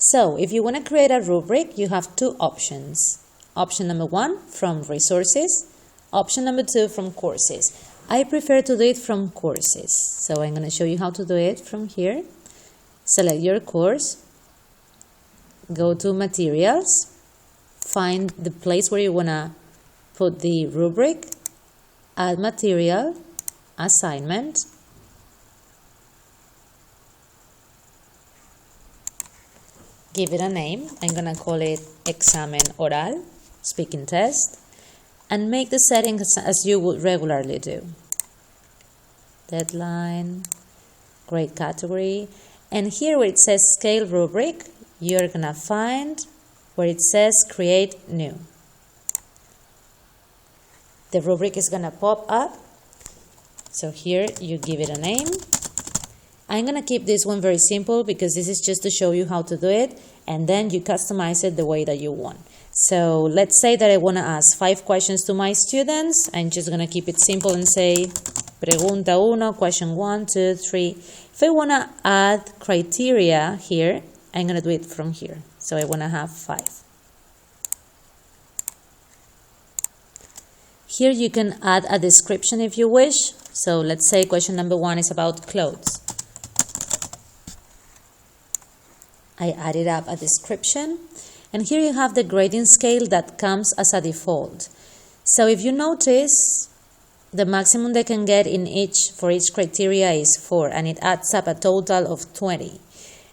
So if you want to create a rubric, you have two options. Option number 1 from resources, option number 2 from courses. I prefer to do it from courses, so I'm going to show you how to do it from here. Select your course, go to materials, find the place where you want to put the rubric, add material, assignment, give it a name. I'm going to call it examen oral, speaking test, and make the settings as you would regularly do. Deadline, grade category, and here where it says scale rubric, you're going to find where it says create new. The rubric is going to pop up. So here you give it a name. I'm going to keep this one very simple because this is just to show you how to do it, and then you customize it the way that you want. So let's say that I want to ask 5 questions to my students. I'm just going to keep it simple and say pregunta 1, question 1, 2, 3. If I want to add criteria here, I'm going to do it from here. So I want to have 5. Here you can add a description if you wish. So let's say question number 1 is about clothes. I added up a description, and here you have the grading scale that comes as a default. So if you notice, the maximum they can get for each criteria is 4, and it adds up a total of 20.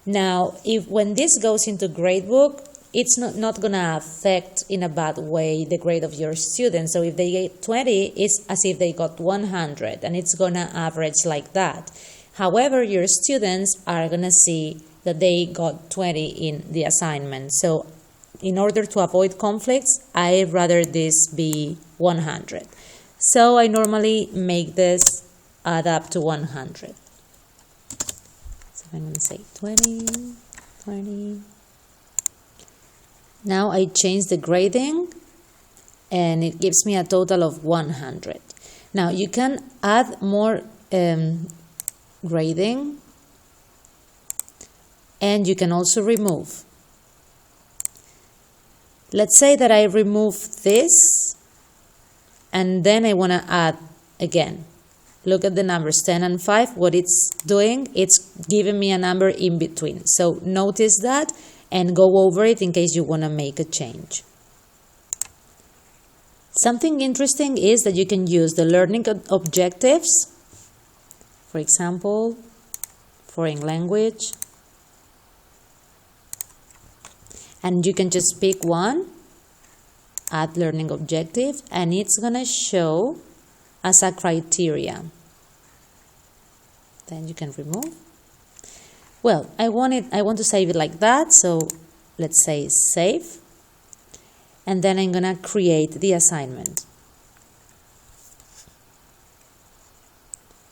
Now, when this goes into gradebook, it's not going to affect in a bad way the grade of your students. So if they get 20, it's as if they got 100, and it's going to average like that. However, your students are going to see that they got 20 in the assignment. So in order to avoid conflicts, I'd rather this be 100. So I normally make this add up to 100. So I'm going to say 20, 20. Now I change the grading, and it gives me a total of 100. Now you can add more grading, and you can also remove. Let's say that I remove this, and then I want to add again. Look at the numbers 10 and 5. What it's doing, it's giving me a number in between. So notice that and go over it in case you want to make a change. Something interesting is that you can use the learning objectives. For example, foreign language. And you can just pick one, add learning objective, and it's going to show as a criteria. Then you can remove. Well, I want to save it like that, so let's say save. And then I'm going to create the assignment.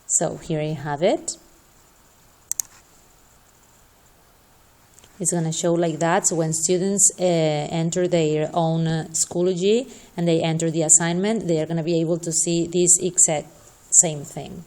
So here I have it. It's going to show like that. So when students enter their own Schoology and they enter the assignment, they are going to be able to see this exact same thing.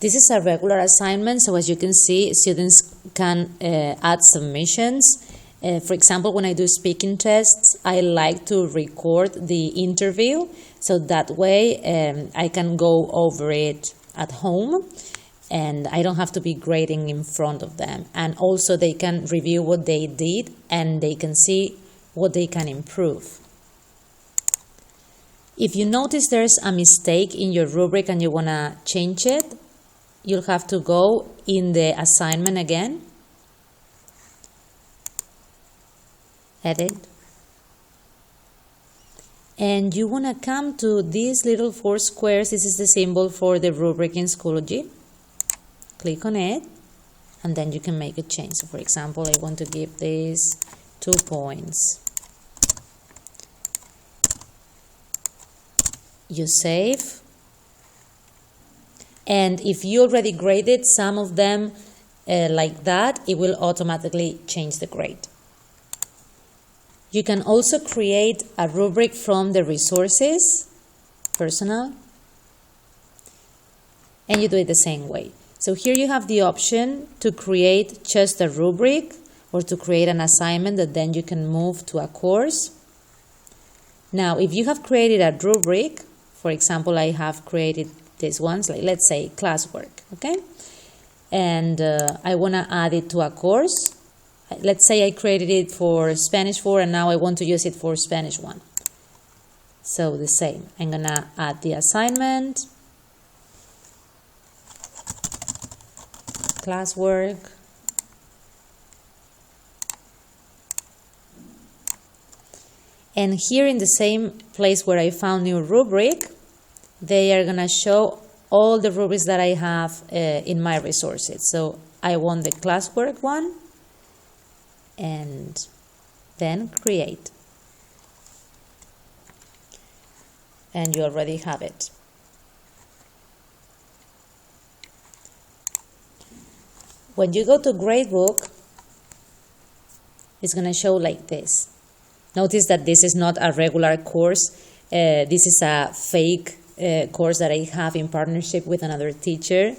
This is a regular assignment, so as you can see, students can add submissions. For example, when I do speaking tests, I like to record the interview, so that way I can go over it at home. And I don't have to be grading in front of them. And also they can review what they did and they can see what they can improve. If you notice there's a mistake in your rubric and you want to change it, you'll have to go in the assignment again. Edit. And you want to come to these little 4 squares. This is the symbol for the rubric in Schoology. Click on it, and then you can make a change. So for example, I want to give this 2 points. You save. And if you already graded some of them like that, it will automatically change the grade. You can also create a rubric from the resources, personal, and you do it the same way. So here you have the option to create just a rubric or to create an assignment that then you can move to a course. Now, if you have created a rubric, for example, I have created these ones, like let's say classwork, okay? And I want to add it to a course. Let's say I created it for Spanish 4 and now I want to use it for Spanish 1. So the same, I'm going to add the assignment, classwork, and here in the same place where I found new rubric, they are going to show all the rubrics that I have in my resources. So I want the classwork one and then create. And you already have it. When you go to Gradebook, it's going to show like this. Notice that this is not a regular course. This is a fake course that I have in partnership with another teacher.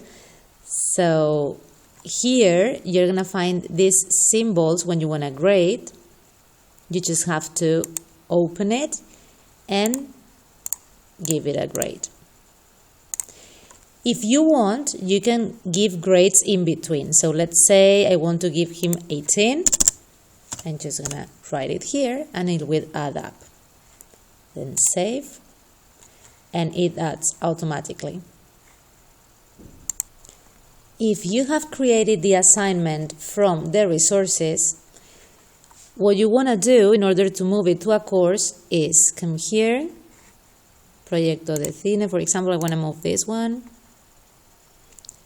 So here you're going to find these symbols when you want to grade. You just have to open it and give it a grade. If you want, you can give grades in between. So let's say I want to give him 18. I'm just going to write it here and it will add up. Then save, and it adds automatically. If you have created the assignment from the resources, what you want to do in order to move it to a course is come here, Proyecto de Cine, for example, I want to move this one,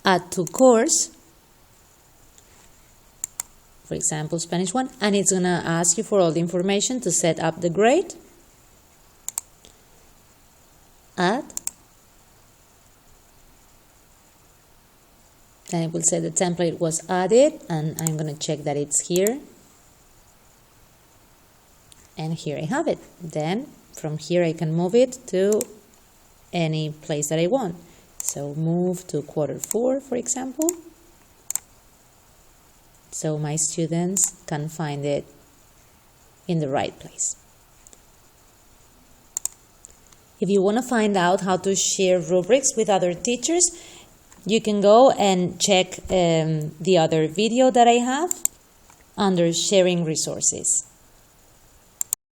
add to course, for example, Spanish 1, and it's going to ask you for all the information to set up the grade. Add. Then it will say the template was added, and I'm going to check that it's here. And here I have it. Then from here I can move it to any place that I want. So move to quarter 4, for example. So my students can find it in the right place. If you want to find out how to share rubrics with other teachers, you can go and check the other video that I have under sharing resources.